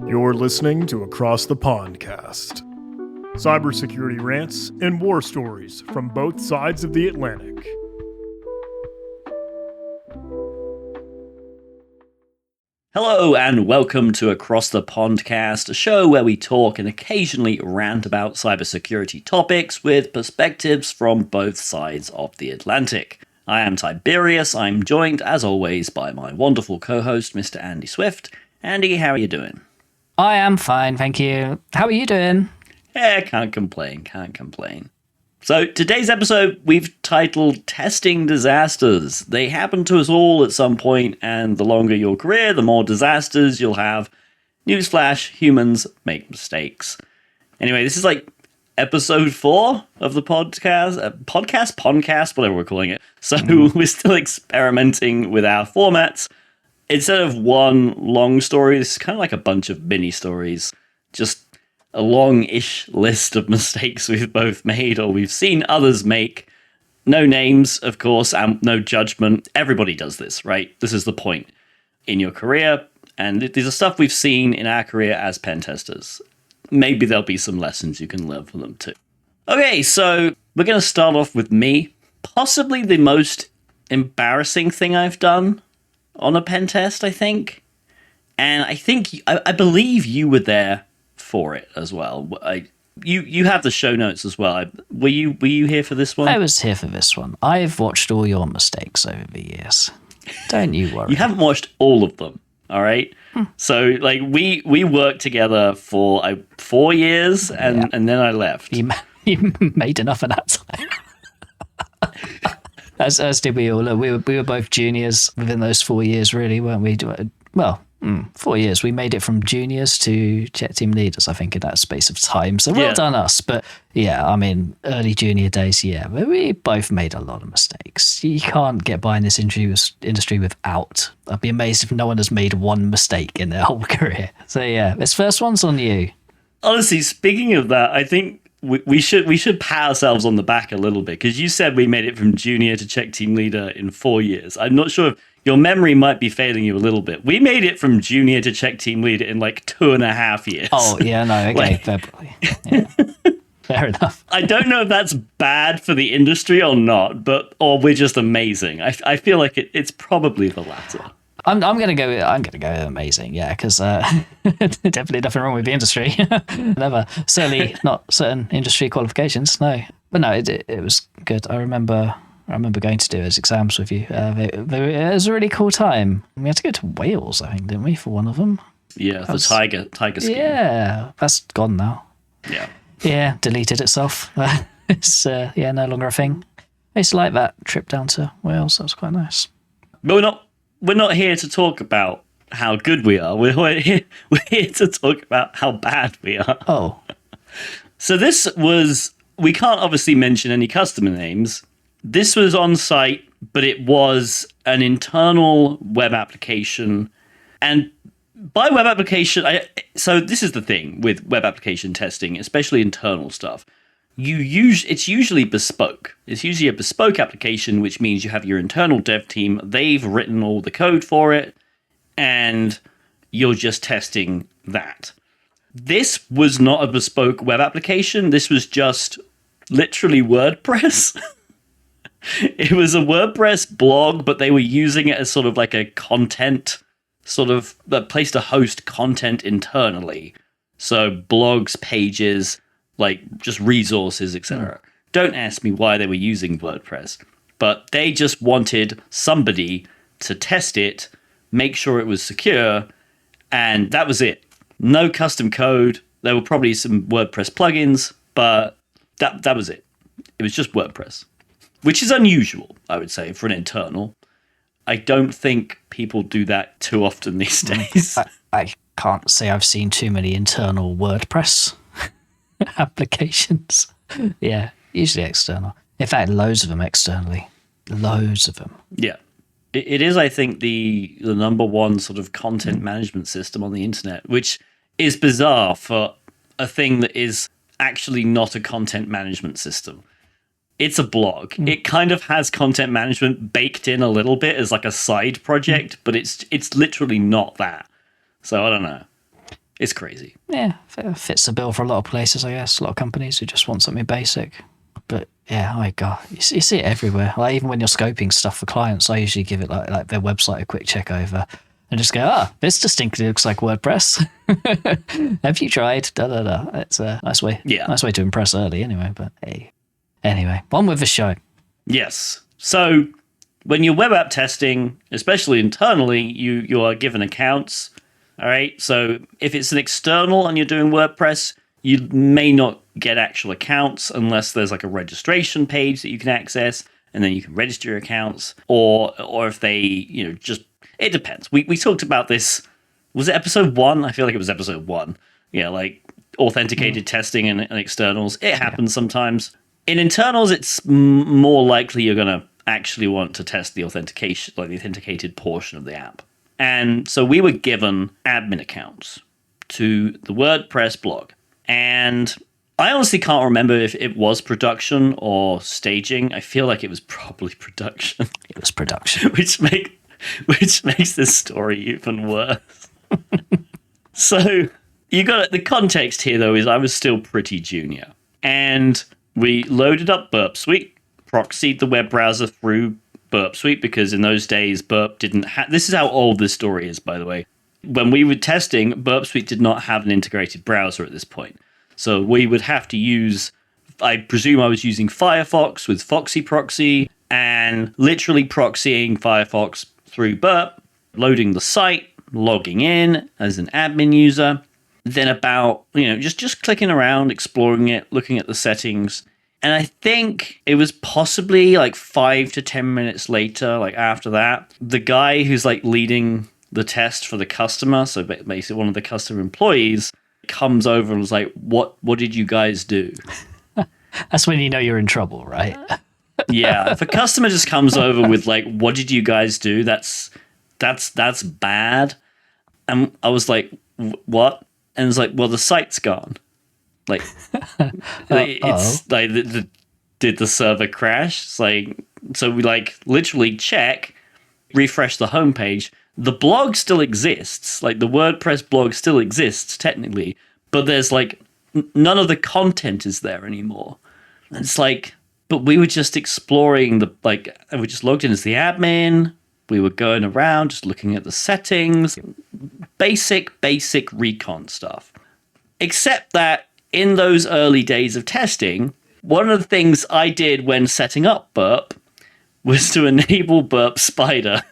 You're listening to Across the Pondcast. Cybersecurity rants and war stories from both sides of the Atlantic. Hello and welcome to Across the Pondcast, a show where we talk and occasionally rant about cybersecurity topics with perspectives from both sides of the Atlantic. I am Tib3rius. I'm joined, as always, by my wonderful co-host, Mr. Andy Swift. Andy, how are you doing? I am fine, thank you. How are you doing? Can't complain. So today's episode we've titled Testing Disasters. They happen to us all at some point, and the longer your career, the more disasters you'll have. Newsflash, humans make mistakes. Anyway, this is like episode 4 of the podcast, whatever we're calling it. So we're still experimenting with our formats. Instead of one long story, this is kind of like a bunch of mini stories. Just a long-ish list of mistakes we've both made or we've seen others make. No names, of course, and no judgment. Everybody does this, right? This is the point in your career. And these are stuff we've seen in our career as pen testers. Maybe there'll be some lessons you can learn from them too. Okay, so we're going to start off with me. Possibly the most embarrassing thing I've done on a pen test, I think. And I believe you were there for it as well. You have the show notes as well. Were you here for this one? I was here for this one. I've watched all your mistakes over the years. Don't you worry. You haven't watched all of them, all right? So like we worked together for 4 years and then I left. You made enough of that time. As did we all. We were both juniors within those 4 years, really, weren't we? Well, 4 years. We made it from juniors to check team leaders, I think, in that space of time. So well done us. But yeah, I mean, early junior days, we both made a lot of mistakes. You can't get by in this industry without. I'd be amazed if no one has made one mistake in their whole career. So yeah, this first one's on you. Honestly, speaking of that, I think we should pat ourselves on the back a little bit, because you said we made it from junior to check team leader in 4 years. I'm not sure if your memory might be failing you a little bit. We made it from junior to check team leader in like 2.5 years. Oh, yeah, no, okay, fair play. Yeah. Fair enough. I don't know if that's bad for the industry or not, or we're just amazing. I feel like it's probably the latter. I'm gonna go with amazing, yeah, because definitely nothing wrong with the industry. Never, certainly not certain industry qualifications. No, but no, it was good. I remember going to do his exams with you. It was a really cool time. We had to go to Wales, I think, didn't we, for one of them? Yeah, the tiger scheme. Yeah, that's gone now. Yeah, deleted itself. It's no longer a thing. I used to like that trip down to Wales. That was quite nice. But we're not here to talk about how good we are. We're here to talk about how bad we are. Oh. So we can't obviously mention any customer names. This was on site, but it was an internal web application. And by web application, so this is the thing with web application testing, especially internal stuff. It's usually bespoke. It's usually a bespoke application, which means you have your internal dev team. They've written all the code for it, and you're just testing that. This was not a bespoke web application. This was just literally WordPress. It was a WordPress blog, but they were using it as sort of like a content, sort of a place to host content internally. So blogs, pages, like just resources, etc. Don't ask me why they were using WordPress, but they just wanted somebody to test it, make sure it was secure, and that was it. No custom code. There were probably some WordPress plugins, but that was it. It was just WordPress, which is unusual, I would say, for an internal. I don't think people do that too often these days. I can't say I've seen too many internal WordPress applications. Yeah, usually external. In fact, loads of them externally. Loads of them. Yeah. It is, I think, the number one sort of content management system on the internet, which is bizarre for a thing that is actually not a content management system. It's a blog. It kind of has content management baked in a little bit as like a side project, but it's literally not that. So I don't know. It's crazy. Yeah, fits the bill for a lot of places, I guess. A lot of companies who just want something basic. But yeah, oh my God, you see it everywhere. Like even when you're scoping stuff for clients, I usually give it like their website a quick check over and just go, this distinctly looks like WordPress. Have you tried? Da da da. It's a nice way. Yeah. Nice way to impress early, anyway. But hey, anyway, on with the show. Yes. So when you're web app testing, especially internally, you are given accounts. All right. So if it's an external and you're doing WordPress, you may not get actual accounts unless there's like a registration page that you can access, and then you can register your accounts. Or if they, just, it depends. We talked about this. Was it episode 1? I feel like it was episode 1. Yeah, like authenticated testing and externals. It happens sometimes. In internals, it's more likely you're going to actually want to test the authentication, like the authenticated portion of the app. And so we were given admin accounts to the WordPress blog. And I honestly can't remember if it was production or staging. I feel like it was probably production. It was production. which makes this story even worse. So you got the context here, though, is I was still pretty junior. And we loaded up Burp Suite, proxied the web browser through Burp Suite, because in those days, Burp didn't have... This is how old this story is, by the way. When we were testing, Burp Suite did not have an integrated browser at this point. So we would have to use... I presume I was using Firefox with Foxy Proxy, and literally proxying Firefox through Burp, loading the site, logging in as an admin user, then about, just clicking around, exploring it, looking at the settings. And I think it was possibly like 5 to 10 minutes later, like after that, the guy who's like leading the test for the customer, so basically one of the customer employees, comes over and was like, what did you guys do? That's when you know you're in trouble, right? Yeah, if a customer just comes over with like, what did you guys do? That's bad. And I was like, what? And it's like, well, the site's gone. Like, it's like, did the server crash? It's like, so we like literally check, refresh the homepage. The blog still exists. Like the WordPress blog still exists technically, but there's like none of the content is there anymore. And it's like, but we were just exploring we just logged in as the admin. We were going around, just looking at the settings, basic recon stuff. Except that in those early days of testing, one of the things I did when setting up Burp was to enable Burp Spider.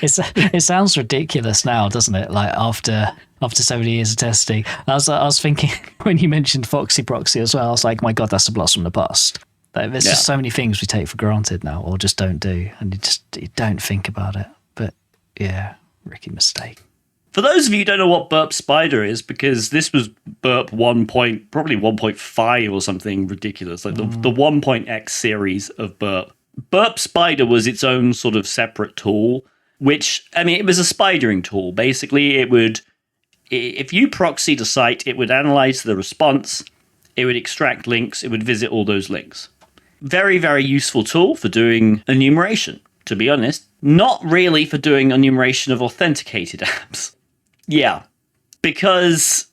It sounds ridiculous now, doesn't it? Like after so many years of testing, I was thinking when you mentioned Foxy Proxy as well, I was like, my God, that's a blast from the past. Like, there's just so many things we take for granted now, or just don't do, and you don't think about it. But yeah, rookie mistake. For those of you who don't know what Burp Spider is, because this was Burp probably 1.5 or something ridiculous, like the 1.x series of Burp. Burp Spider was its own sort of separate tool, which, I mean, it was a spidering tool. Basically, it would, if you proxied a site, it would analyze the response, it would extract links, it would visit all those links. Very, very useful tool for doing enumeration, to be honest. Not really for doing enumeration of authenticated apps. Yeah, because,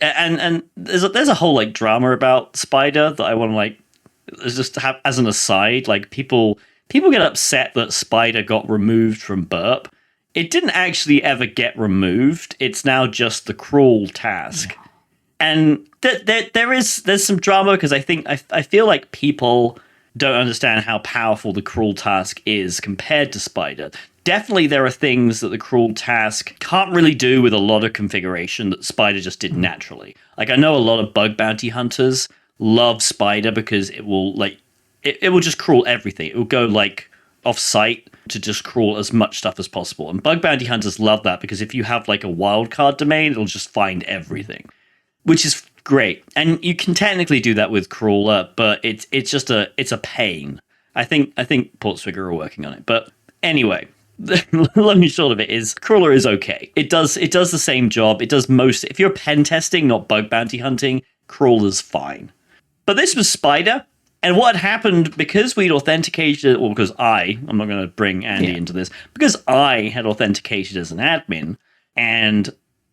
and there's a whole like drama about Spider that I want to like, just have as an aside, like people get upset that Spider got removed from Burp. It didn't actually ever get removed. It's now just the crawl task. Yeah. And there's some drama because I feel like people don't understand how powerful the crawl task is compared to Spider. Definitely there are things that the crawl task can't really do with a lot of configuration that Spider just did naturally. Like I know a lot of bug bounty hunters love Spider because it will like it will just crawl everything. It will go like off site to just crawl as much stuff as possible. And bug bounty hunters love that because if you have like a wildcard domain, it'll just find everything, which is great. And you can technically do that with crawler, but it's a pain. I think Portswigger are working on it. But anyway, the long and short of it is crawler is okay. It does the same job. It does most. If you're pen testing, not bug bounty hunting, crawler's fine. But this was Spider. And what had happened, because we'd authenticated, or because I'm not going to bring Andy into this, because I had authenticated as an admin, and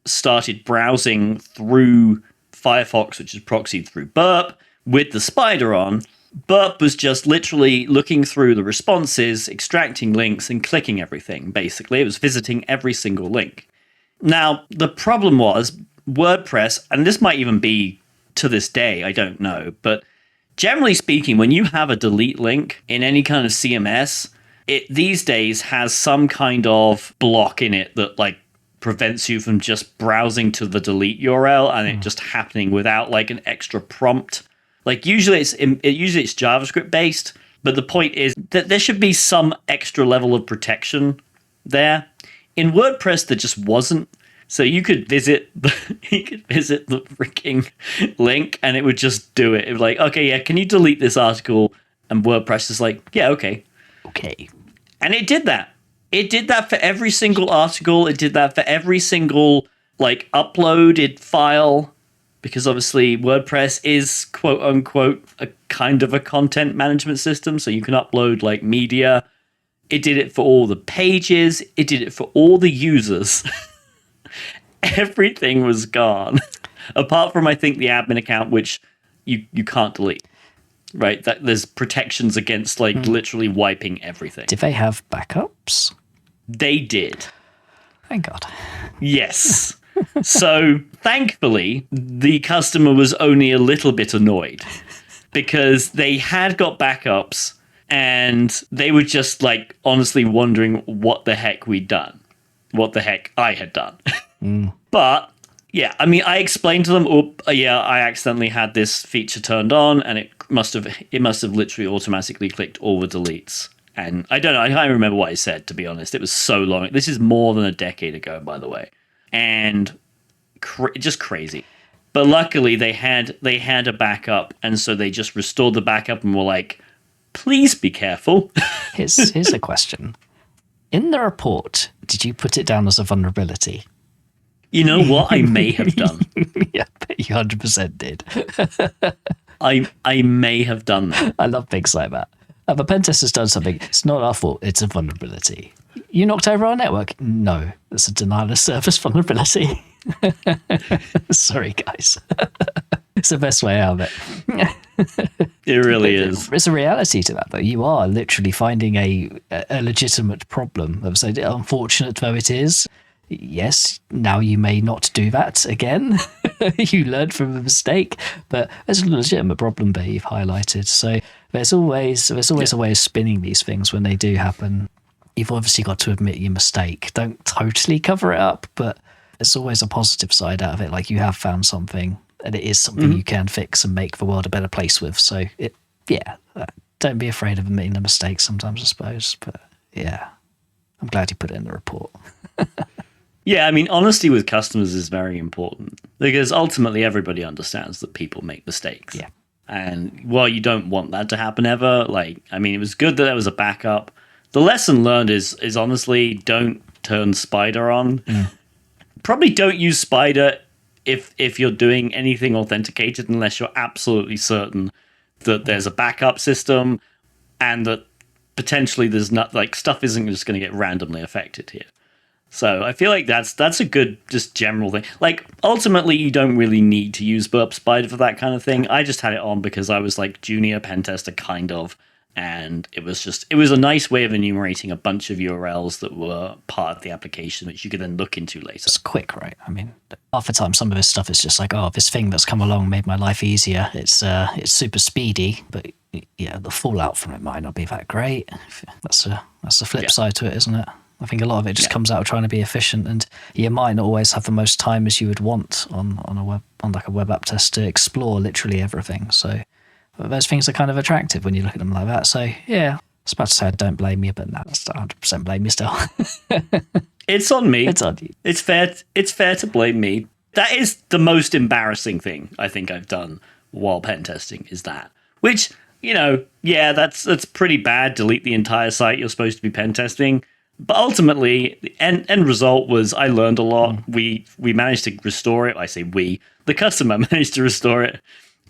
started browsing through Firefox, which is proxied through Burp, with the spider on, Burp was just literally looking through the responses, extracting links, and clicking everything, basically. It was visiting every single link. Now, the problem was WordPress, and this might even be to this day, I don't know, but generally speaking, when you have a delete link in any kind of CMS, it these days has some kind of block in it that like prevents you from just browsing to the delete URL and it just happening without like an extra prompt. Like usually it's JavaScript based, but the point is that there should be some extra level of protection there. In WordPress, there just wasn't. So you could visit the freaking link and it would just do it. It was like, okay, yeah, can you delete this article? And WordPress is like, yeah, okay. Okay. And it did that. It did that for every single article. It did that for every single like uploaded file, because obviously WordPress is quote unquote a kind of a content management system. So you can upload like media. It did it for all the pages. It did it for all the users. Everything was gone, apart from I think the admin account, which you can't delete. Right, that there's protections against like literally wiping everything. Did they have backups? They did. Thank God. Yes. So thankfully, the customer was only a little bit annoyed because they had got backups and they were just like honestly wondering what the heck we'd done, what the heck I had done. But yeah, I mean, I explained to them, I accidentally had this feature turned on, and it must have literally automatically clicked all the deletes. And I don't know, I can't remember what I said, to be honest. It was so long. This is more than a decade ago, by the way, and just crazy. But luckily, they had a backup, and so they just restored the backup and were like, "Please be careful." Here's a question: in the report, did you put it down as a vulnerability? You know what? I may have done. Yeah, you 100% did. I may have done that. I love things like that. If a pen test has done something, it's not our fault. It's a vulnerability. You knocked over our network? No, it's a denial of service vulnerability. Sorry, guys. It's the best way out of it. It really is. There's a reality to that, though. You are literally finding a legitimate problem. So unfortunate though it is, yes, now you may not do that again. You learned from a mistake, but there's a legitimate problem there you've highlighted. So there's always a way of spinning these things when they do happen. You've obviously got to admit your mistake. Don't totally cover it up, but there's always a positive side out of it. Like you have found something, and it is something you can fix and make the world a better place with. So don't be afraid of admitting the mistake sometimes, I suppose. But yeah, I'm glad you put it in the report. Yeah, I mean, honesty with customers is very important because ultimately everybody understands that people make mistakes. Yeah. And while you don't want that to happen ever, like, I mean, it was good that there was a backup. The lesson learned is honestly, don't turn Spider on. Probably don't use Spider if you're doing anything authenticated unless you're absolutely certain that there's a backup system and that potentially there's not, like, stuff isn't just going to get randomly affected here. So I feel like that's a good just general thing. Like ultimately you don't really need to use Burp Spider for that kind of thing. I just had it on because I was like junior pen tester kind of, and it was a nice way of enumerating a bunch of URLs that were part of the application which you could then look into later. It's quick, right? I mean, half the time some of this stuff is just like, oh, this thing that's come along made my life easier. It's super speedy, but yeah, the fallout from it might not be that great. That's the flip side to it, isn't it? I think a lot of it just comes out of trying to be efficient, and you might not always have the most time as you would want on a web app test to explore literally everything. So those things are kind of attractive when you look at them like that. So yeah, I was about to say I don't blame you, but no, I 100% blame you still. It's on me. It's on you. It's fair to blame me. That is the most embarrassing thing I think I've done while pen testing is that. Which, you know, yeah, that's pretty bad. Delete the entire site you're supposed to be pen testing. But ultimately, the end result was I learned a lot. We managed to restore it. I say we. The customer managed to restore it.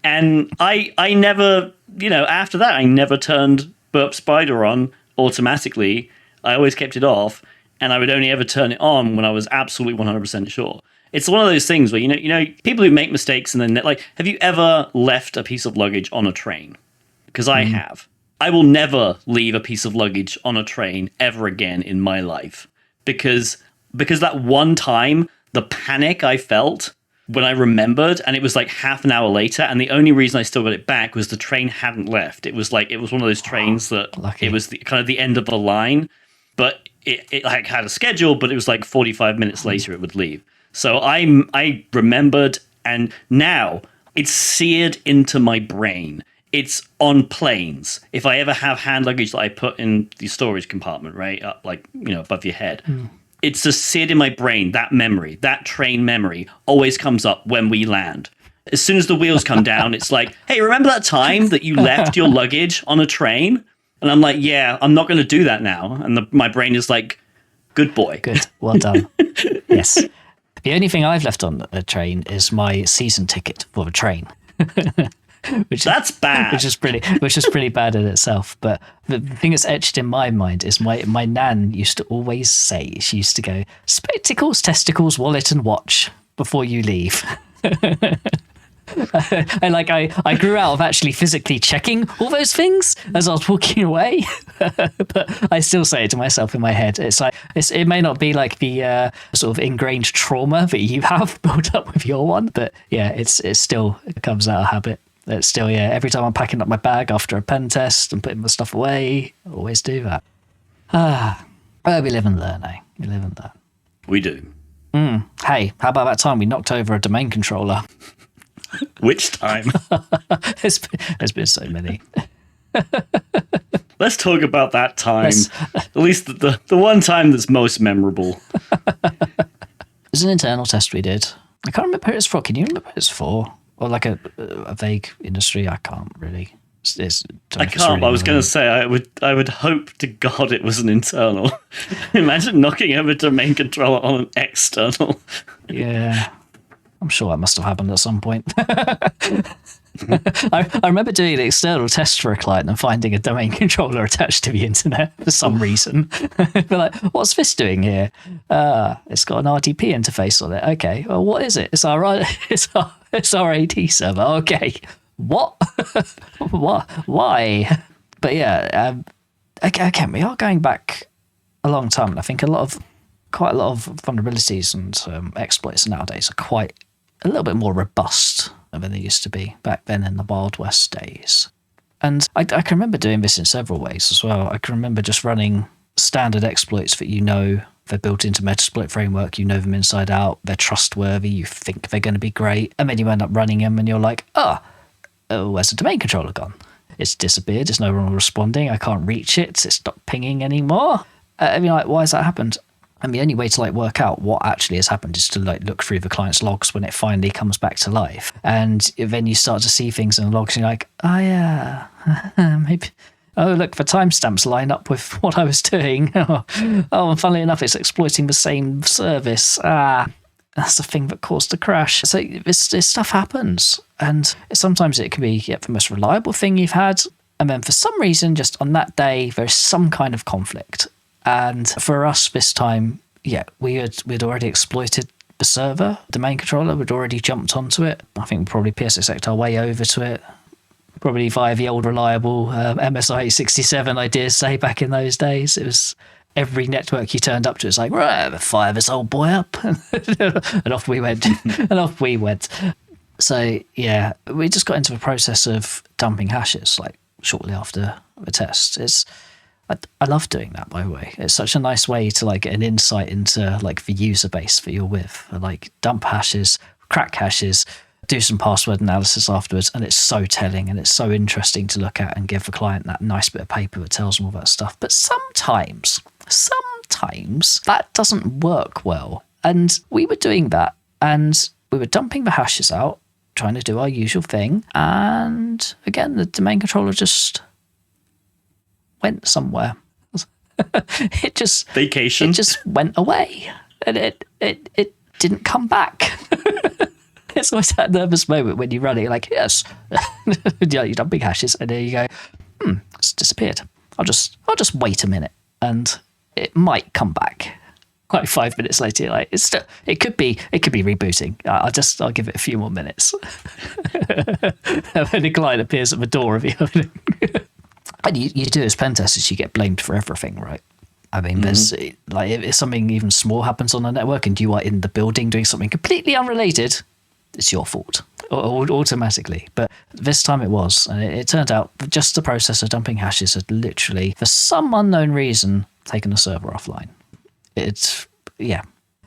And I never, you know, after that, I never turned Burp Spider on automatically. I always kept it off. And I would only ever turn it on when I was absolutely 100% sure. It's one of those things where, people who make mistakes and then, like, have you ever left a piece of luggage on a train? Because I have. I will never leave a piece of luggage on a train ever again in my life. Because that one time, the panic I felt when I remembered, and it was like half an hour later, and the only reason I still got it back was the train hadn't left. It was one of those trains that lucky. It was kind of the end of the line, but it like had a schedule, but it was like 45 minutes later it would leave. So I remembered, and now it's seared into my brain. It's on planes. If I ever have hand luggage that I put in the storage compartment, right, up, like, above your head, it's just seared in my brain. That memory, that train memory, always comes up when we land. As soon as the wheels come down, it's like, hey, remember that time that you left your luggage on a train? And I'm like, yeah, I'm not going to do that now. And my brain is like, good boy. Good. Well done. Yes. The only thing I've left on a train is my season ticket for the train. That's bad. Which is pretty bad in itself. But the thing that's etched in my mind is my nan used to always say, she used to go, spectacles, testicles, wallet and watch before you leave. I grew out of actually physically checking all those things as I was walking away, but I still say it to myself in my head. It may not be like the sort of ingrained trauma that you have built up with your one, but yeah, it still comes out of habit. It's still, every time I'm packing up my bag after a pen test and putting my stuff away, I always do that. We live and learn, eh? We live and learn. We do. Hey, how about that time we knocked over a domain controller? Which time? There's been so many. Let's talk about that time. At least the one time that's most memorable. It was an internal test we did. I can't remember who it's for. Can you remember who it's for? Or like a vague industry? I can't really. I can't. Really I was going to say I would hope to God it was an internal. Imagine knocking over a domain controller on an external. Yeah. I'm sure that must have happened at some point. I remember doing an external test for a client and finding a domain controller attached to the internet for some reason. But like, what's this doing here? It's got an RDP interface on it. Okay, well, what is it? It's our AD server. Okay, what? What? Why? But yeah, again, we are going back a long time, and I think quite a lot of vulnerabilities and exploits nowadays are quite a little bit more robust than they used to be back then in the Wild West days. And I can remember doing this in several ways as well. I can remember just running standard exploits that they're built into Metasploit framework, you know them inside out, they're trustworthy, you think they're going to be great, and then you end up running them and you're like, where's the domain controller gone? It's disappeared, it's no longer responding, I can't reach it, it's not pinging anymore. Why has that happened? And the only way to work out what actually has happened is to look through the client's logs when it finally comes back to life. And then you start to see things in the logs and you're like, oh yeah, maybe, oh look, the timestamps line up with what I was doing. And funnily enough, it's exploiting the same service. That's the thing that caused the crash. So this stuff happens. And sometimes it can be the most reliable thing you've had. And then for some reason, just on that day, there's some kind of conflict. And for us this time, we'd already exploited the server, domain controller, we'd already jumped onto it. I think we probably PSX'd our way over to it, probably via the old reliable MSI 67, I dare say, back in those days. It was every network you turned up to, it's like, right, fire this old boy up. And off we went. So, yeah, we just got into the process of dumping hashes, shortly after the test. I love doing that, by the way. It's such a nice way to get an insight into the user base that you're with. Dump hashes, crack hashes, do some password analysis afterwards, and it's so telling and it's so interesting to look at and give the client that nice bit of paper that tells them all that stuff. But sometimes that doesn't work well. And we were doing that, and we were dumping the hashes out, trying to do our usual thing, and again, the domain controller just went somewhere. It just went away, and it didn't come back. It's always that nervous moment when you run it, you're like, yes, you done big hashes, and then you go, it's disappeared. I'll just wait a minute, and it might come back like 5 minutes later, you're like it could be rebooting. I'll give it a few more minutes. And then the client appears at the door of you. And you do as pen testers, you get blamed for everything, right? I mean, there's like if something even small happens on a network and you are in the building doing something completely unrelated, it's your fault automatically. But this time it was, and it turned out that just the process of dumping hashes had literally, for some unknown reason, taken the server offline. The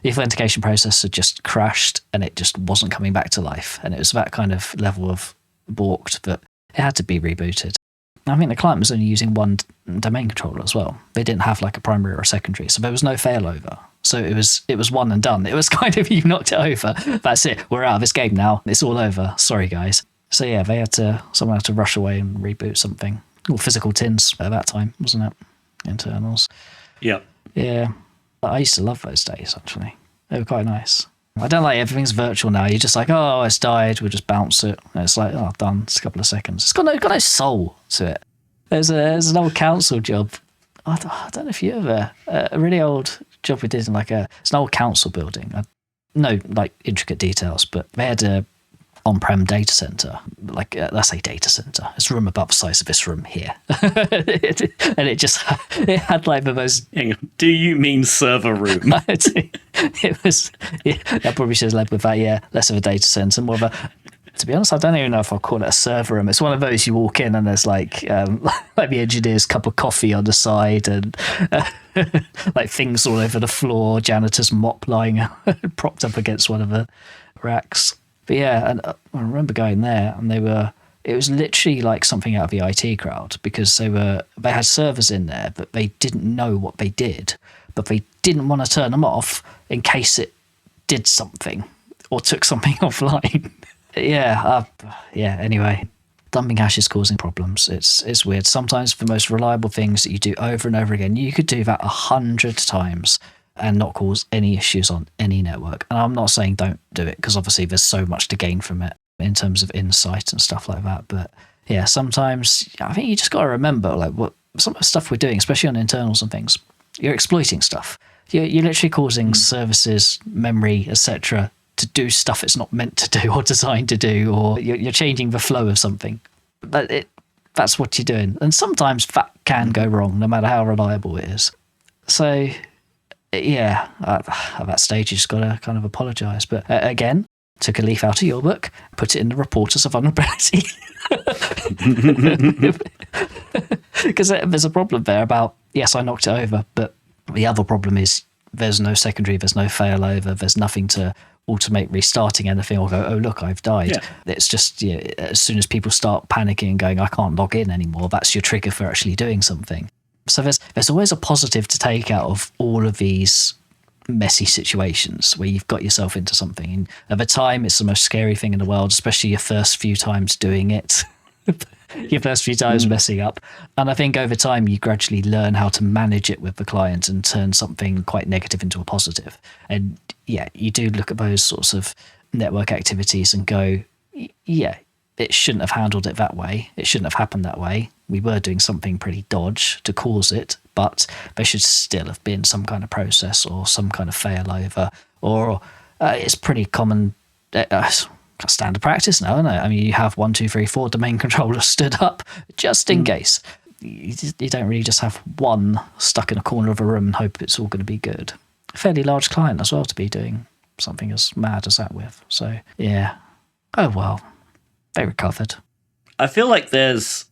authentication process had just crashed and it just wasn't coming back to life. And it was that kind of level of balked that it had to be rebooted. I think the client was only using one domain controller as well. They didn't have like a primary or a secondary, so there was no failover. So it was one and done. It was kind of, you knocked it over. That's it. We're out of this game now. It's all over. Sorry, guys. So yeah, someone had to rush away and reboot something. Or physical tins at that time, wasn't it? Internals. Yeah. Yeah. I used to love those days, actually. They were quite nice. I don't like everything's virtual now. You're just like, oh, it's died. We'll just bounce it. And it's like, oh, done. It's a couple of seconds. It's got no soul to it. There's an old council job. I don't know if you ever a really old job we did in it's an old council building. No like intricate details, but they had a on-prem data center. Let's say data center. It's a room about the size of this room here, and it had like the most. Hang on. Do you mean server room? It was. Yeah, I probably should have led with that. Yeah, less of a data center, more of a. To be honest, I don't even know if I'll call it a server room. It's one of those you walk in and there's like the engineer's cup of coffee on the side and like things all over the floor, janitor's mop lying propped up against one of the racks. But yeah, and I remember going there and it was literally like something out of the IT crowd because they had servers in there, but they didn't know what they did, but they didn't want to turn them off in case it did something or took something offline. Anyway, dumping hashes causing problems. It's weird. Sometimes for the most reliable things that you do over and over again, you could do that 100 times and not cause any issues on any network. And I'm not saying don't do it because obviously there's so much to gain from it in terms of insight and stuff like that. But yeah, sometimes I think you just got to remember like what some of the stuff we're doing, especially on internals and things, you're exploiting stuff. You're literally causing services, memory, etc. to do stuff it's not meant to do or designed to do, or you're changing the flow of something. But that's what you're doing. And sometimes that can go wrong, no matter how reliable it is. So, yeah, at that stage, you just got to kind of apologise. But again, took a leaf out of your book, put it in the report as a vulnerability. Because there's a problem there about, yes, I knocked it over, but the other problem is there's no secondary, there's no failover, there's nothing to automate restarting anything or go, oh, look, I've died. Yeah. It's just, as soon as people start panicking and going, I can't log in anymore, that's your trigger for actually doing something. So there's always a positive to take out of all of these messy situations where you've got yourself into something. And at the time, it's the most scary thing in the world, especially your first few times doing it. Your first few times messing up. And I think over time you gradually learn how to manage it with the client and turn something quite negative into a positive. And yeah, you do look at those sorts of network activities and go, yeah, it shouldn't have handled it that way. It shouldn't have happened that way. We were doing something pretty dodge to cause it, but there should still have been some kind of process or some kind of failover, or it's pretty common standard practice now, isn't it? I mean, you have 1, 2, 3, 4 domain controllers stood up just in case. You don't really just have one stuck in a corner of a room and hope it's all going to be good. A fairly large client as well to be doing something as mad as that with. So, yeah. Oh, well. They recovered. I feel like there's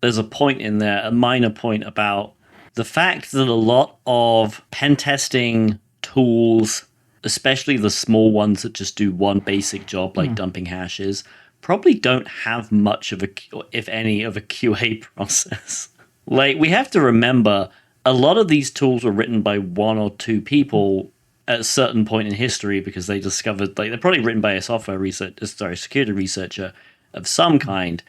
a point in there, a minor point about the fact that a lot of pen testing tools, especially the small ones that just do one basic job like dumping hashes, probably don't have much of if any, of a QA process. Like, we have to remember, a lot of these tools were written by 1 or 2 people at a certain point in history because they discovered, like, they're probably written by a security researcher of some kind,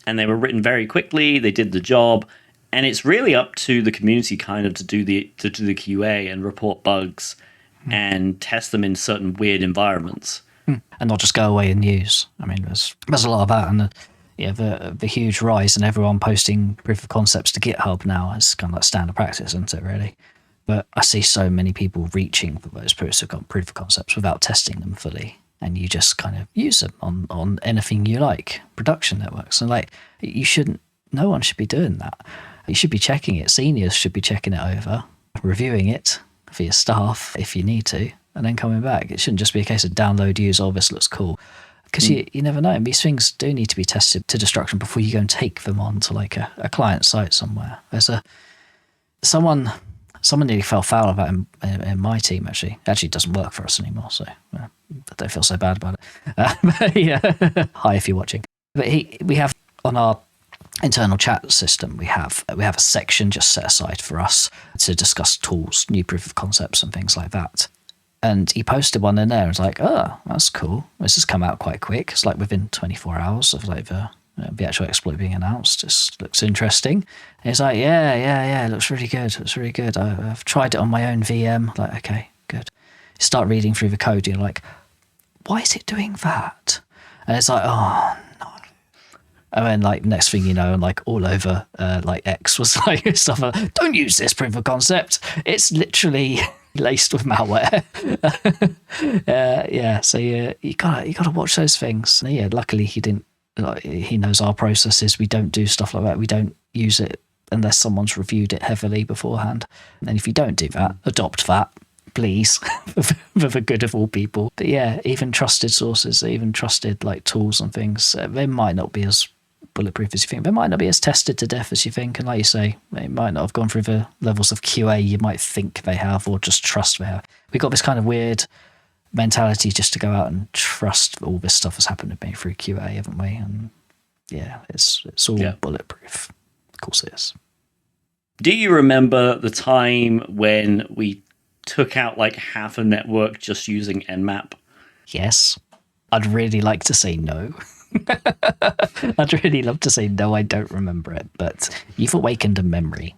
and they were written very quickly. They did the job, and it's really up to the community kind of to do the QA and report bugs and test them in certain weird environments, and not just go away and use. I mean, there's a lot of that, and the huge rise in everyone posting proof of concepts to GitHub now is kind of like standard practice, isn't it? Really, But I see so many people reaching for those proof of concepts without testing them fully. And you just kind of use them on anything you like, production networks. And like, no one should be doing that. You should be checking it. Seniors should be checking it over, reviewing it for your staff if you need to, and then coming back. It shouldn't just be a case of download, use, oh, this looks cool. Because you never know. And these things do need to be tested to destruction before you go and take them on to like a client site somewhere. There's someone nearly fell foul of that in my team, actually. It doesn't work for us anymore, so I don't feel so bad about it. But yeah. Hi, if you're watching. But we have on our internal chat system, we have a section just set aside for us to discuss tools, new proof of concepts and things like that. And he posted one in there and was like, oh, that's cool. This has come out quite quick. It's like within 24 hours of like the actual exploit being announced. Just looks interesting. And he's like, yeah, it looks really good. It's really good. I've tried it on my own VM. Like, okay, good. You start reading through the code, and you're like, why is it doing that? And it's like, oh, no. And then like next thing you know, and like all over like X was like stuff like, don't use this proof of concept. It's literally laced with malware. So you gotta watch those things. And yeah, luckily he didn't. Like, he knows our processes. We don't do stuff like that. We don't use it unless someone's reviewed it heavily beforehand. And if you don't do that, adopt that, please, for the good of all people. But yeah, even trusted sources, even trusted like tools and things, they might not be as bulletproof as you think. They might not be as tested to death as you think. And like you say, they might not have gone through the levels of QA you might think they have, or just trust they have. We've got this kind of weird mentality just to go out and trust all this stuff has happened to me through QA, haven't we? And yeah, it's all bulletproof. Of course it is. Do you remember the time when we took out like half a network just using Nmap? Yes. I'd really like to say no. I'd really love to say no, I don't remember it, but you've awakened a memory.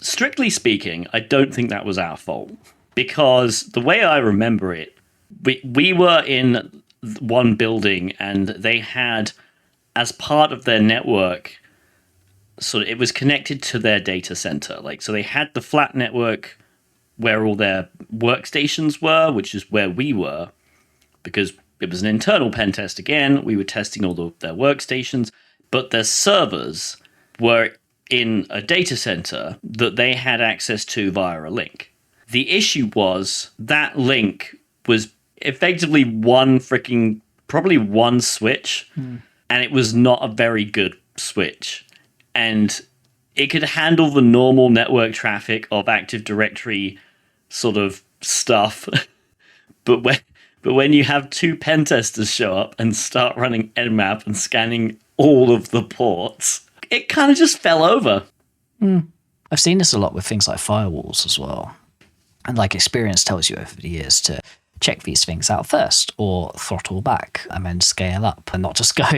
Strictly speaking, I don't think that was our fault, because the way I remember it, we were in one building and they had, as part of their network, so it was connected to their data center. Like, so they had the flat network where all their workstations were, which is where we were, because it was an internal pen test again. We were testing all of their workstations, but their servers were in a data center that they had access to via a link. The issue was that link was effectively probably one switch, and it was not a very good switch. And it could handle the normal network traffic of Active Directory sort of stuff, but when you have two pen testers show up and start running Nmap and scanning all of the ports, it kind of just fell over. I've seen this a lot with things like firewalls as well. And like experience tells you over the years to check these things out first, or throttle back and then scale up, and not just go,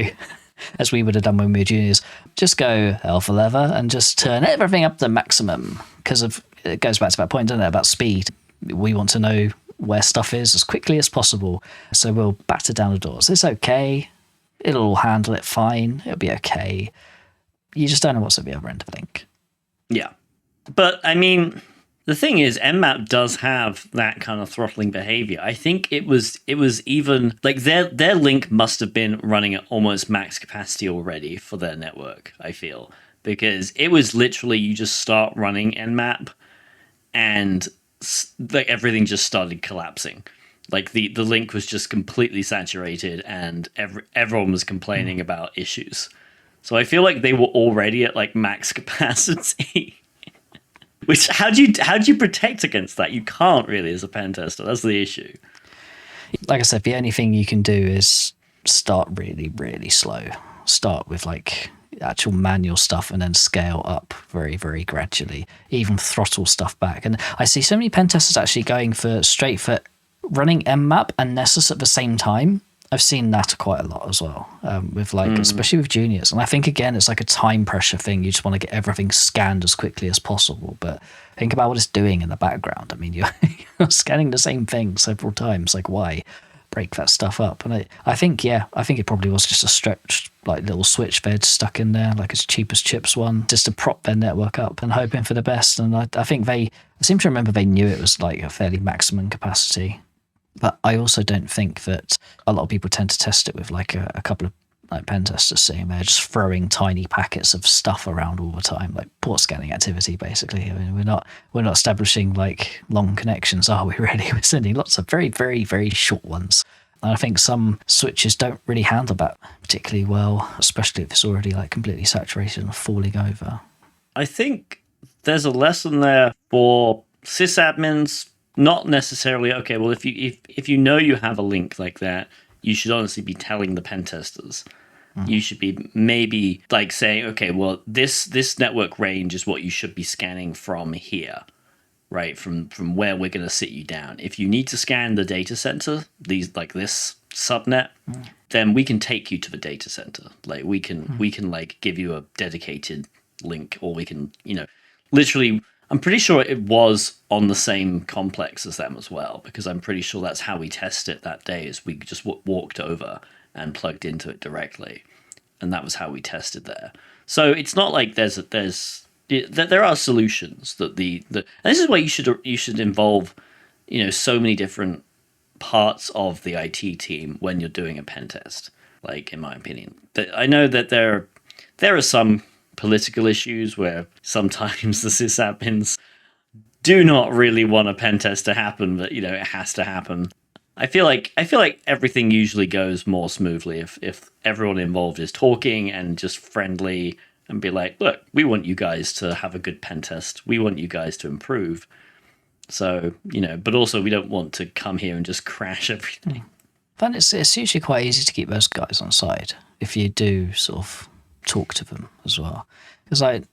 as we would have done when we were juniors, just go hell for leather and just turn everything up to maximum. Because it goes back to that point, doesn't it, about speed. We want to know where stuff is as quickly as possible. So we'll batter down the doors. It's okay. It'll handle it fine. It'll be okay. You just don't know what's at the other end of the link. Yeah. But, I mean, the thing is, Nmap does have that kind of throttling behavior. I think it was even, like, their link must have been running at almost max capacity already for their network, I feel. Because it was literally, you just start running Nmap, and like everything just started collapsing. Like the link was just completely saturated, and everyone was complaining about issues. So I feel like they were already at like max capacity. Which how do you protect against that? You can't really as a pen tester. That's the issue. Like I said, the only thing you can do is start really, really slow. Start with like actual manual stuff and then scale up very, very gradually. Even throttle stuff back. And I see so many pen testers actually going straight for running Nmap and Nessus at the same time. I've seen that quite a lot as well, with like, especially with juniors. And I think, again, it's like a time pressure thing. You just want to get everything scanned as quickly as possible. But think about what it's doing in the background. I mean, you're scanning the same thing several times. Like, why? break that stuff up. And I think it probably was just a stretched like little switch they'd stuck in there, like as cheap as chips one, just to prop their network up and hoping for the best. And I seem to remember they knew it was like a fairly maximum capacity. But I also don't think that a lot of people tend to test it with like a couple of like pen testers sitting there just throwing tiny packets of stuff around all the time, like port scanning activity, basically. I mean, we're not establishing like long connections, are we really? We're sending lots of very, very, very short ones. And I think some switches don't really handle that particularly well, especially if it's already like completely saturated and falling over. I think there's a lesson there for sysadmins, not necessarily, okay, well, if you know you have a link like that, you should honestly be telling the pen testers. You should be maybe like saying, okay, well, this network range is what you should be scanning from here, right? From where we're going to sit you down. If you need to scan the data center, these like this subnet, then we can take you to the data center. Like we can like give you a dedicated link, or we can, literally. I'm pretty sure it was on the same complex as them as well, because I'm pretty sure that's how we tested it that day. Is we just walked over and plugged into it directly, and that was how we tested there. So it's not like there are solutions that and this is why you should involve so many different parts of the IT team when you're doing a pen test. Like in my opinion, I know that there are some political issues where sometimes the sysadmins do not really want a pen test to happen, but it has to happen. I feel like everything usually goes more smoothly if everyone involved is talking and just friendly and be like, look, we want you guys to have a good pen test. We want you guys to improve. So, but also we don't want to come here and just crash everything. But it's usually quite easy to keep those guys on side if you do sort of talk to them as well. Because I've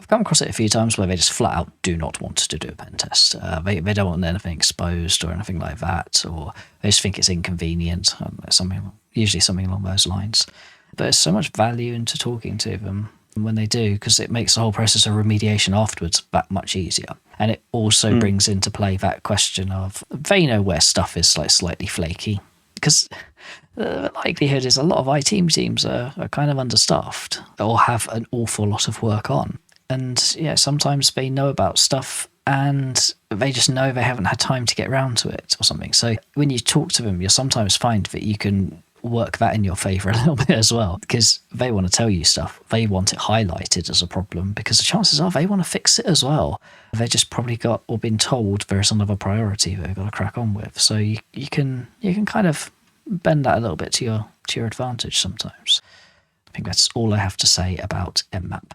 come across it a few times where they just flat out do not want to do a pen test. They don't want anything exposed or anything like that, or they just think it's inconvenient, usually something along those lines. But there's so much value into talking to them when they do, because it makes the whole process of remediation afterwards that much easier. And it also brings into play that question of they know where stuff is like slightly flaky, because the likelihood is a lot of IT teams are kind of understaffed or have an awful lot of work on. And sometimes they know about stuff and they just know they haven't had time to get around to it or something. So when you talk to them, you'll sometimes find that you can work that in your favor a little bit as well, because they want to tell you stuff. They want it highlighted as a problem because the chances are they want to fix it as well. They just probably got or been told there's another priority they've got to crack on with. So you can kind of bend that a little bit to your advantage sometimes. I think that's all I have to say about Mmap.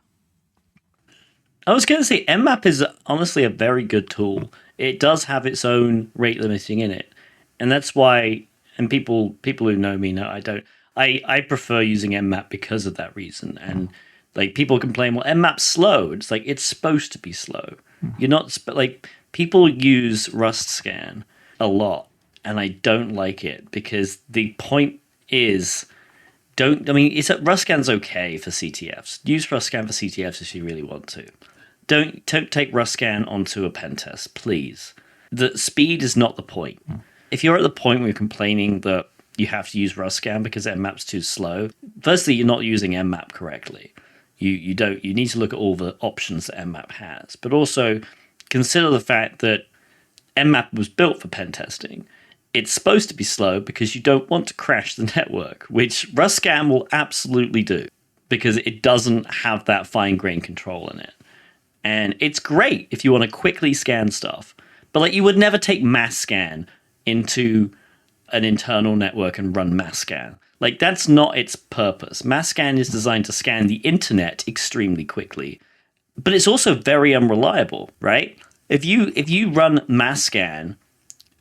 I was going to say Mmap is honestly a very good tool. It does have its own rate limiting in it, and that's why. And people who know me know I don't. I prefer using Mmap because of that reason. And like people complain, well, Mmap's slow. It's like it's supposed to be slow. You're not like people use Rust Scan a lot. And I don't like it because the point is, Rust Scan's okay for CTFs. Use Rust Scan for CTFs if you really want to. Don't take Rust Scan onto a pen test, please. The speed is not the point. If you're at the point where you're complaining that you have to use Rust Scan because Mmap's too slow, firstly, you're not using Mmap correctly. You need to look at all the options that Mmap has, but also consider the fact that Mmap was built for pen testing. It's supposed to be slow because you don't want to crash the network, which Rust Scan will absolutely do because it doesn't have that fine-grained control in it. And it's great if you want to quickly scan stuff, but like you would never take mass scan into an internal network and run mass scan. Like that's not its purpose. Mass scan is designed to scan the internet extremely quickly, but it's also very unreliable, right? If you run mass scan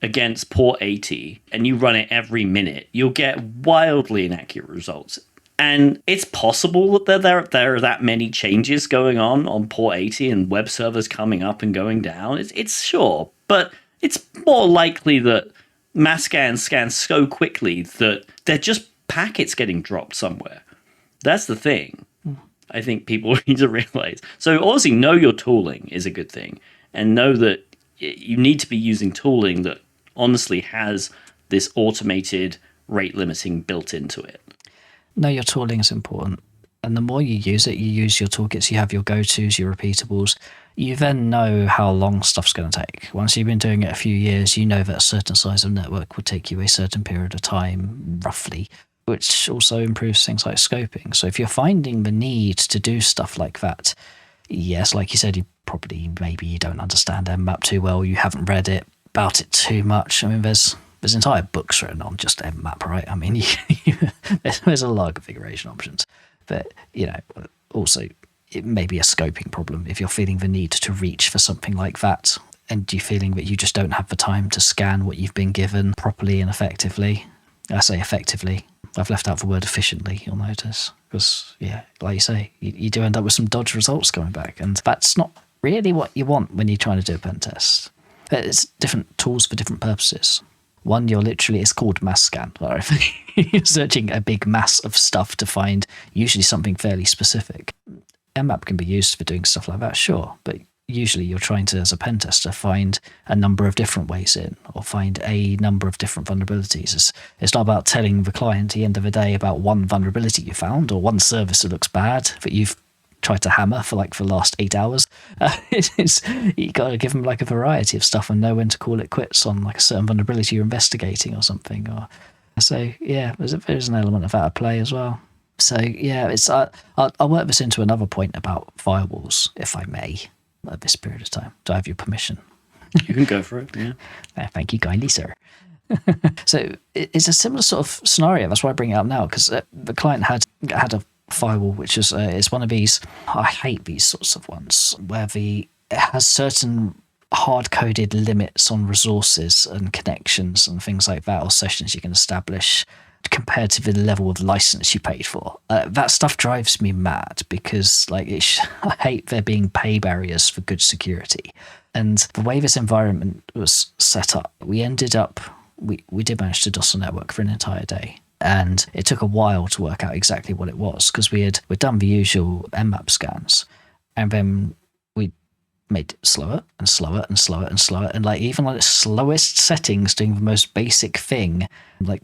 against port 80 and you run it every minute, you'll get wildly inaccurate results. And it's possible that there are that many changes going on port 80 and web servers coming up and going down. It's sure, but it's more likely that mass scans so quickly that they're just packets getting dropped somewhere. That's the thing. I think people need to realize. So obviously know your tooling is a good thing, and know that you need to be using tooling that honestly has this automated rate limiting built into it. No, your tooling is important. And the more you use it, you use your toolkits, you have your go-tos, your repeatables. You then know how long stuff's going to take. Once you've been doing it a few years, you know that a certain size of network will take you a certain period of time, roughly, which also improves things like scoping. So if you're finding the need to do stuff like that, yes, like you said, maybe you don't understand Mmap too well, you haven't read it about it too much. I mean, there's entire books written on just Mmap, right? I mean, there's a lot of configuration options. But, also it may be a scoping problem if you're feeling the need to reach for something like that and you're feeling that you just don't have the time to scan what you've been given properly and effectively. I say effectively. I've left out the word efficiently, you'll notice. Because, like you say, you do end up with some dodge results coming back. And that's not really what you want when you're trying to do a pen test. It's different tools for different purposes. One, it's called mass scan. You're searching a big mass of stuff to find usually something fairly specific. Mmap can be used for doing stuff like that, sure, but usually you're trying to, as a pen tester, find a number of different ways in or find a number of different vulnerabilities. It's not about telling the client at the end of the day about one vulnerability you found or one service that looks bad that you've tried to hammer for the last 8 hours. You got to give them a variety of stuff and know when to call it quits on a certain vulnerability you're investigating or something. There's an element of that at play as well. So I'll work this into another point about firewalls, if I may, at this period of time. Do I have your permission? You can go for it. Yeah. Thank you kindly, sir. So it's a similar sort of scenario. That's why I bring it up now, because the client had a firewall, which is it's one of these. I hate these sorts of ones where it has certain hard-coded limits on resources and connections and things like that, or sessions you can establish compared to the level of license you paid for. That stuff drives me mad because I hate there being pay barriers for good security. And the way this environment was set up, we ended up, we did manage to DOS the network for an entire day. And it took a while to work out exactly what it was because we'd done the usual Mmap scans, and then we made it slower and slower and slower and slower. And even the slowest settings, doing the most basic thing,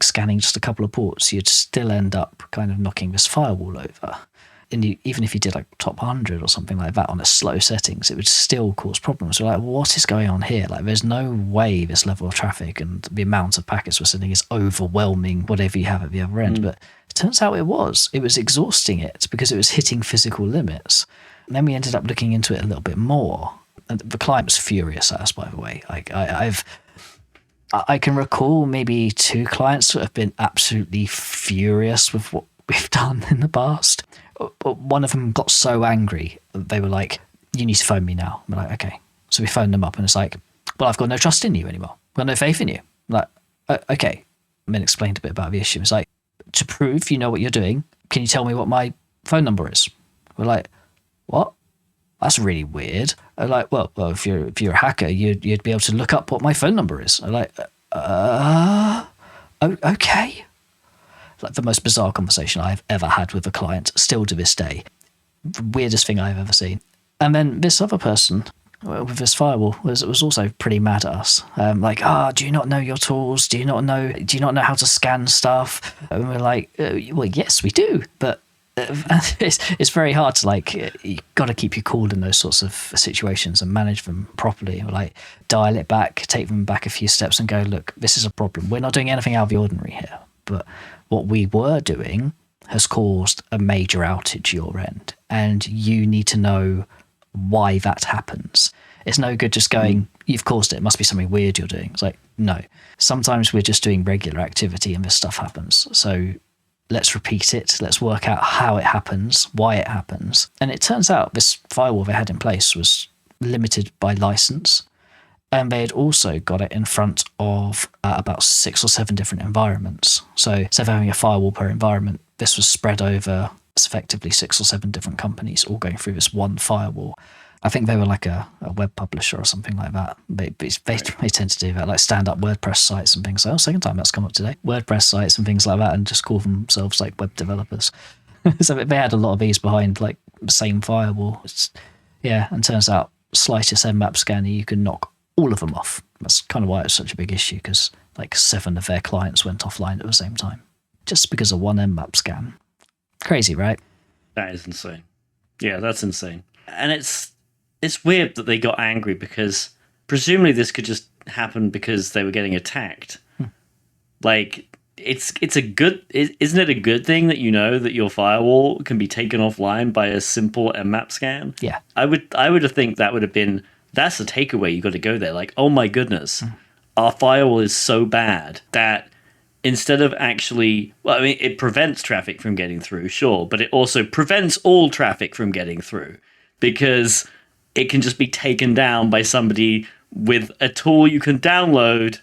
scanning just a couple of ports, you'd still end up kind of knocking this firewall over. And even if you did top 100 or something like that on a slow settings, it would still cause problems. We're what is going on here? There's no way this level of traffic and the amount of packets we're sending is overwhelming whatever you have at the other end. But it turns out it was exhausting it because it was hitting physical limits. And then we ended up looking into it a little bit more. And the client was furious at us, by the way. I can recall maybe 2 clients that have been absolutely furious with what we've done in the past. One of them got so angry that they were like, "You need to phone me now." We're like, "Okay." So we phoned them up and it's like, "Well, I've got no trust in you anymore. I've got no faith in you." I'm like, "Okay." And then explained a bit about the issue. It's like, "To prove you know what you're doing, can you tell me what my phone number is?" We're like, "What? That's really weird." I'm like, well, if you're a hacker, you'd be able to look up what my phone number is." I'm like, okay. The most bizarre conversation I've ever had with a client, still to this day. The weirdest thing I've ever seen. And then this other person with this firewall was also pretty mad at us. Do you not know your tools? Do you not know how to scan stuff? And we're like, well, yes, we do, but it's very hard to you got to keep you cool in those sorts of situations and manage them properly. Dial it back, take them back a few steps, and go, look, this is a problem. We're not doing anything out of the ordinary here, but what we were doing has caused a major outage your end, and you need to know why that happens. It's no good just going, "You've caused it. It must be something weird you're doing." It's like, no. Sometimes we're just doing regular activity and this stuff happens. So let's repeat it. Let's work out how it happens, why it happens. And it turns out this firewall they had in place was limited by license. And they had also got it in front of about 6 or 7 different environments. So instead of having a firewall per environment, this was spread over effectively 6 or 7 different companies all going through this one firewall. I think they were a web publisher or something like that. They tend to do that, stand up WordPress sites and things. Second time that's come up today. WordPress sites and things like that, and just call themselves web developers. So they had a lot of these behind the same firewall. And turns out slightest Mmap scanner, you can knock all of them off That's kind of why it's such a big issue, because like 7 of their clients went offline at the same time, just because of one Nmap scan. Crazy, right? That is insane. Yeah, that's insane. And it's weird that they got angry, because presumably this could just happen because they were getting attacked. Like, it's a good, isn't it a good thing that that your firewall can be taken offline by a simple Nmap scan? Yeah. I would have think that would have been, that's the takeaway. You got to go there. Like, oh my goodness, our firewall is so bad that instead of actually, well, I mean, it prevents traffic from getting through, sure, but it also prevents all traffic from getting through, because it can just be taken down by somebody with a tool you can download.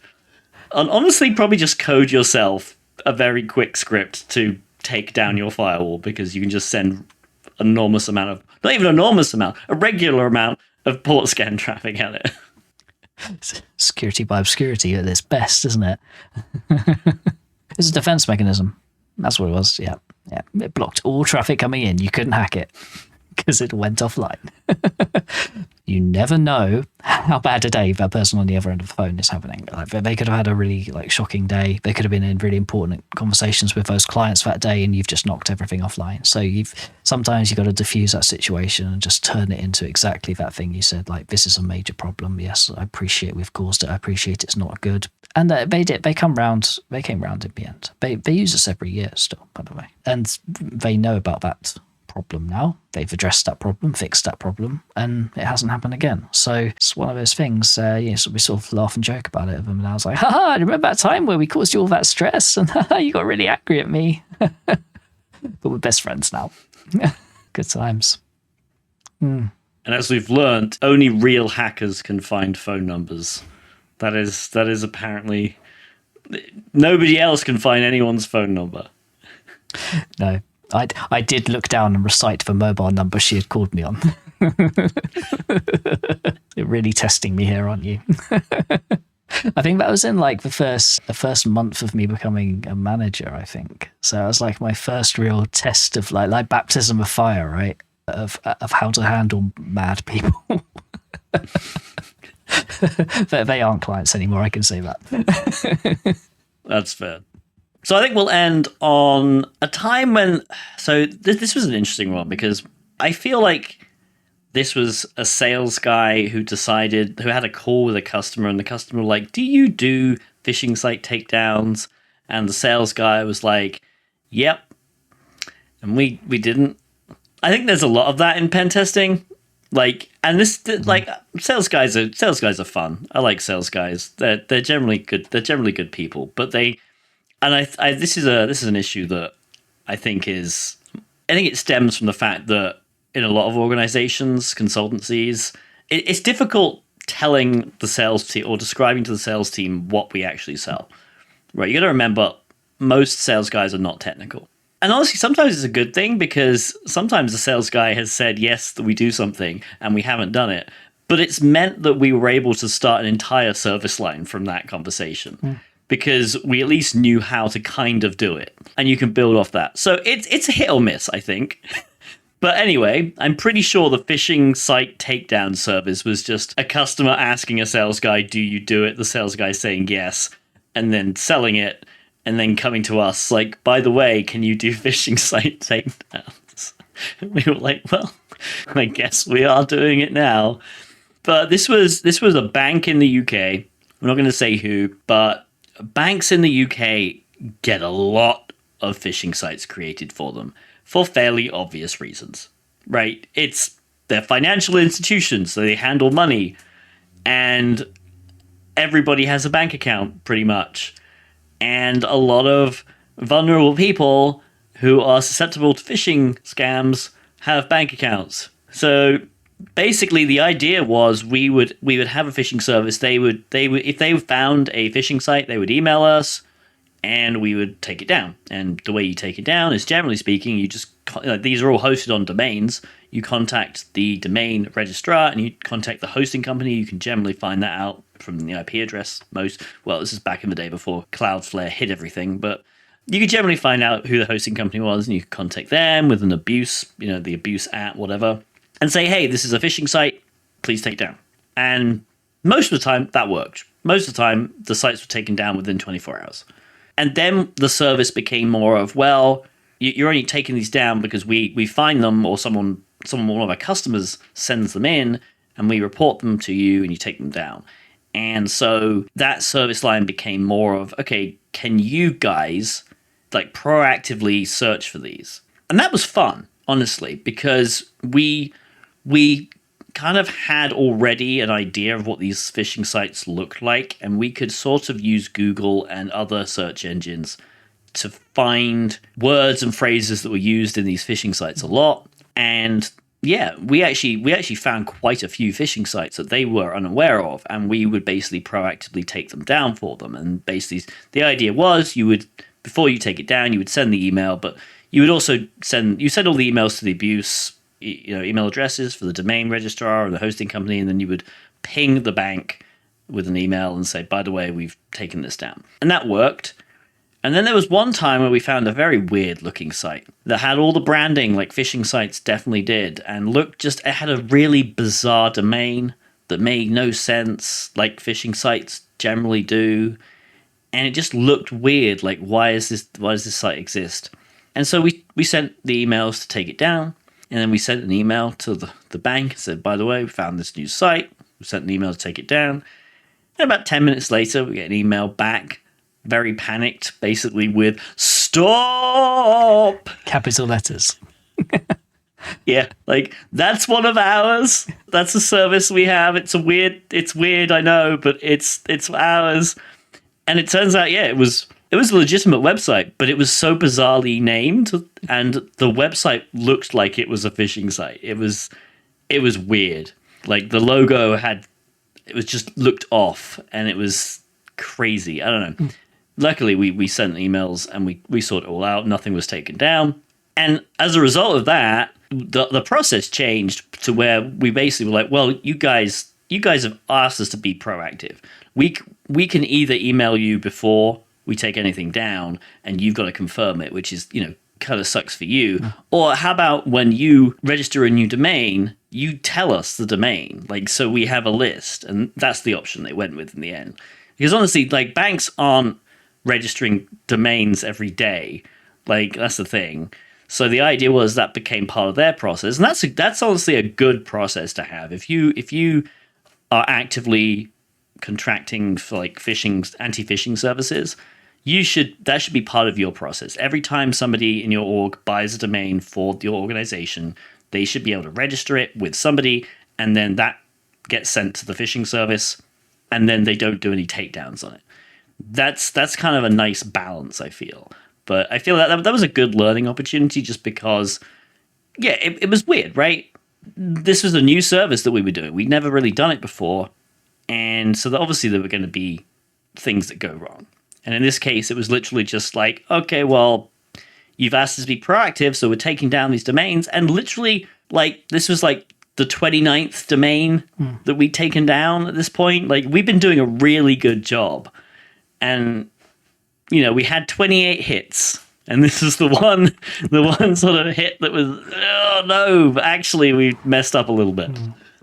And honestly, probably just code yourself a very quick script to take down your firewall, because you can just send enormous amount of, not even enormous amount, a regular amount of port scan traffic at it. Security by obscurity at its best, isn't it? It's a defense mechanism. That's what it was. Yeah. It blocked all traffic coming in. You couldn't hack it because it went offline. You never know how bad a day that person on the other end of the phone is having. Like, they could have had a really shocking day. They could have been in really important conversations with those clients that day, and you've just knocked everything offline. So sometimes you've got to diffuse that situation and just turn it into exactly that thing you said. Like, this is a major problem. Yes, I appreciate we've caused it. I appreciate it's not good. And they did. They came round in the end. They use us every year still, by the way, and they know about that problem now. They've addressed that problem, fixed that problem, and it hasn't happened again. So it's one of those things. So we sort of laugh and joke about it of them, and I was like, haha, remember that time where we caused you all that stress and you got really angry at me? But we're best friends now. Good times. And as we've learned, only real hackers can find phone numbers. That is apparently, nobody else can find anyone's phone number. No. I did look down and recite the mobile number she had called me on. You're really testing me here, aren't you? I think that was in like the first month of me becoming a manager, I think. So it was like my first real test of like baptism of fire, right? Of how to handle mad people. They aren't clients anymore, I can say that. That's fair. So I think we'll end on a time when... So this was an interesting one, because I feel like this was a sales guy who had a call with a customer, and the customer was like, do you do phishing site takedowns? And the sales guy was like, yep. And we didn't. I think there's a lot of that in pen testing. Sales guys are fun. I like sales guys. They're generally good. They're generally good people, but this is an issue that I think it stems from the fact that in a lot of organizations, consultancies, it's difficult telling the sales team or describing to the sales team what we actually sell. Right? You got to remember, most sales guys are not technical. And honestly, sometimes it's a good thing, because sometimes the sales guy has said, yes, that we do something, and we haven't done it. But it's meant that we were able to start an entire service line from that conversation. Because we at least knew how to kind of do it. And you can build off that. So it's a hit or miss, I think. But anyway, I'm pretty sure the phishing site takedown service was just a customer asking a sales guy, do you do it? The sales guy saying yes, and then selling it, and then coming to us like, by the way, can you do phishing site takedowns? We were like, well, I guess we are doing it now. But this was a bank in the UK. We're not going to say who, but banks in the UK get a lot of phishing sites created for them for fairly obvious reasons, right? They're financial institutions, so they handle money, and everybody has a bank account pretty much. And a lot of vulnerable people who are susceptible to phishing scams have bank accounts. So basically, the idea was we would have a phishing service. They would if they found a phishing site, they would email us, and we would take it down. And the way you take it down is, generally speaking, you just these are all hosted on domains. You contact the domain registrar, and you contact the hosting company. You can generally find that out from the IP address. This is back in the day before Cloudflare hid everything, but you could generally find out who the hosting company was, and you could contact them with an abuse, the abuse at whatever, and say, hey, this is a phishing site, please take it down. And most of the time that worked. most of the time, the sites were taken down within 24 hours. And then the service became more of, well, you're only taking these down because we find them, or one of our customers sends them in, and we report them to you, and you take them down. And so that service line became more of, okay, can you guys like proactively search for these? And that was fun, honestly, because we kind of had already an idea of what these phishing sites looked like, and we could sort of use Google and other search engines to find words and phrases that were used in these phishing sites a lot. And yeah, we actually found quite a few phishing sites that they were unaware of, and we would basically proactively take them down for them. And basically, the idea was before you take it down, you would send the email, but you would also send all the emails to the abuse email addresses for the domain registrar or the hosting company, and then you would ping the bank with an email and say, by the way, we've taken this down. And that worked. And then there was one time where we found a very weird looking site that had all the branding like phishing sites definitely did, and it had a really bizarre domain that made no sense like phishing sites generally do. And it just looked weird. Like, why does this site exist? And so we sent the emails to take it down. And then we sent an email to the bank and said, by the way, we found this new site. We sent an email to take it down. And about 10 minutes later, we get an email back, very panicked, basically with, stop! Capital letters. Yeah, like, that's one of ours. That's a service we have. It's weird, I know, but it's ours. And it turns out, yeah, it was a legitimate website, but it was so bizarrely named, and the website looked like it was a phishing site. It was weird. Like, the logo just looked off, and it was crazy. I don't know. Luckily, we sent emails, and we sorted it all out. Nothing was taken down. And as a result of that, the process changed to where we basically were like, well, you guys have asked us to be proactive. We can either email you before we take anything down, and you've got to confirm it, which is, kind of sucks for you. Or how about when you register a new domain, you tell us the domain, like, so we have a list. And that's the option they went with in the end. Because honestly, like, banks aren't registering domains every day. Like, that's the thing. So the idea was that became part of their process. And that's honestly a good process to have. If you are actively contracting for like anti-phishing services, that should be part of your process. Every time somebody in your org buys a domain for your organization, they should be able to register it with somebody, and then that gets sent to the phishing service, and then they don't do any takedowns on it. That's kind of a nice balance, I feel. But I feel that was a good learning opportunity, just because, yeah, it was weird, right? This was a new service that we were doing. We'd never really done it before, and so obviously there were going to be things that go wrong. And in this case, it was literally just like, okay, well, you've asked us to be proactive, so we're taking down these domains. And literally, like, this was like the 29th domain that we'd taken down at this point. Like, we've been doing a really good job. And, we had 28 hits. And this is the one sort of hit that was, oh no, actually we messed up a little bit.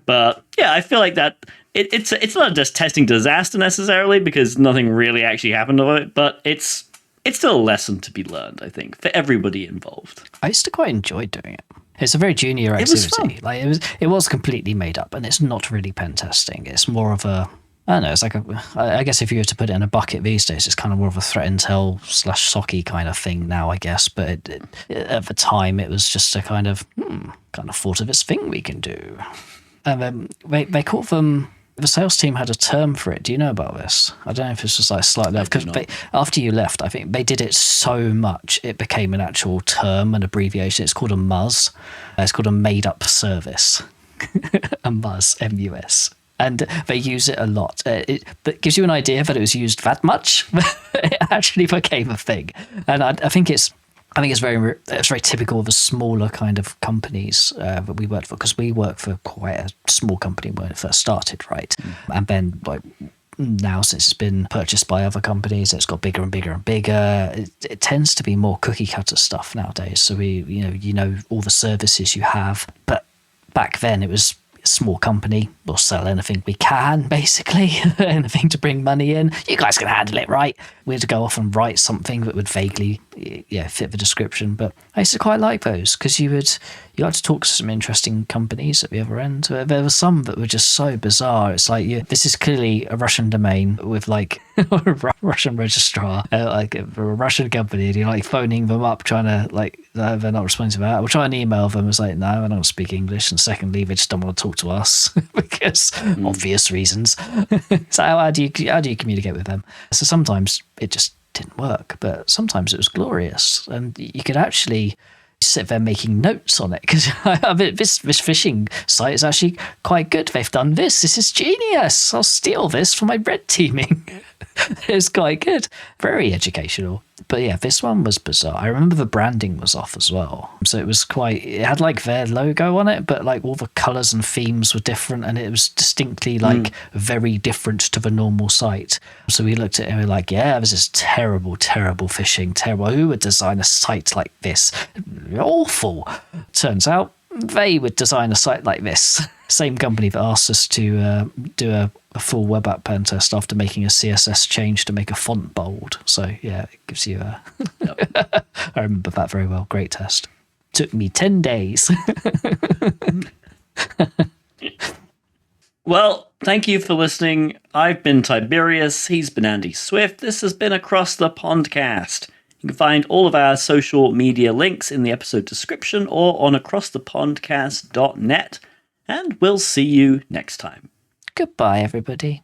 But yeah, I feel like that it's not just testing disaster necessarily, because nothing really actually happened to it, but it's still a lesson to be learned, I think, for everybody involved. I used to quite enjoy doing it. It's a very junior activity. Like, it was completely made up, and it's not really pen testing. It's more of a, I don't know, it's like I guess if you were to put it in a bucket these days, it's kind of more of a threat intel / SOCI kind of thing now, I guess. But at the time, it was just a kind of thought of its thing we can do. And then they called them, the sales team had a term for it. Do you know about this? I don't know if this was like slightly, because after you left, I think they did it so much, it became an actual term, an abbreviation. It's called a MUS. It's called a made-up service. A MUS, M-U-S. And they use it a lot. That gives you an idea that it was used that much. It actually became a thing. And I think it's very typical of the smaller kind of companies that we worked for, because we worked for quite a small company when it first started, right? And then like now, since it's been purchased by other companies, it's got bigger and bigger and bigger. It tends to be more cookie cutter stuff nowadays. So you know all the services you have, but back then it was small company. We'll sell anything we can, basically. Anything to bring money in. You guys can handle it, right? We had to go off and write something that would vaguely fit the description. But I used to quite like those because you had to talk to some interesting companies at the other end. There were some that were just so bizarre. It's like, this is clearly a Russian domain with like a Russian registrar, like a Russian company, and you're like phoning them up trying to like, no, they're not responding to that. We'll try and email them. It's like, no, I don't speak English. And secondly, they just don't want to talk to us because obvious reasons. So how do you communicate with them? So sometimes it just didn't work, but sometimes it was glorious, and you could actually sit there making notes on it because this fishing site is actually quite good. They've done this. This is genius. I'll steal this for my red teaming. It's quite good. Very educational. But yeah, this one was bizarre. I remember the branding was off as well. So it had like their logo on it, but like all the colours and themes were different, and it was distinctly like very different to the normal site. So we looked at it and we were like, yeah, this is terrible, terrible fishing. Terrible. Who would design a site like this? Awful. Turns out they would design a site like this. Same company that asked us to do a full web app pen test after making a CSS change to make a font bold. So yeah, it gives you a... I remember that very well. Great test. Took me 10 days. Well, thank you for listening. I've been Tib3rius. He's been Andy Swift. This has been Across the Pondcast. You can find all of our social media links in the episode description or on acrossthepondcast.net. And we'll see you next time. Goodbye, everybody.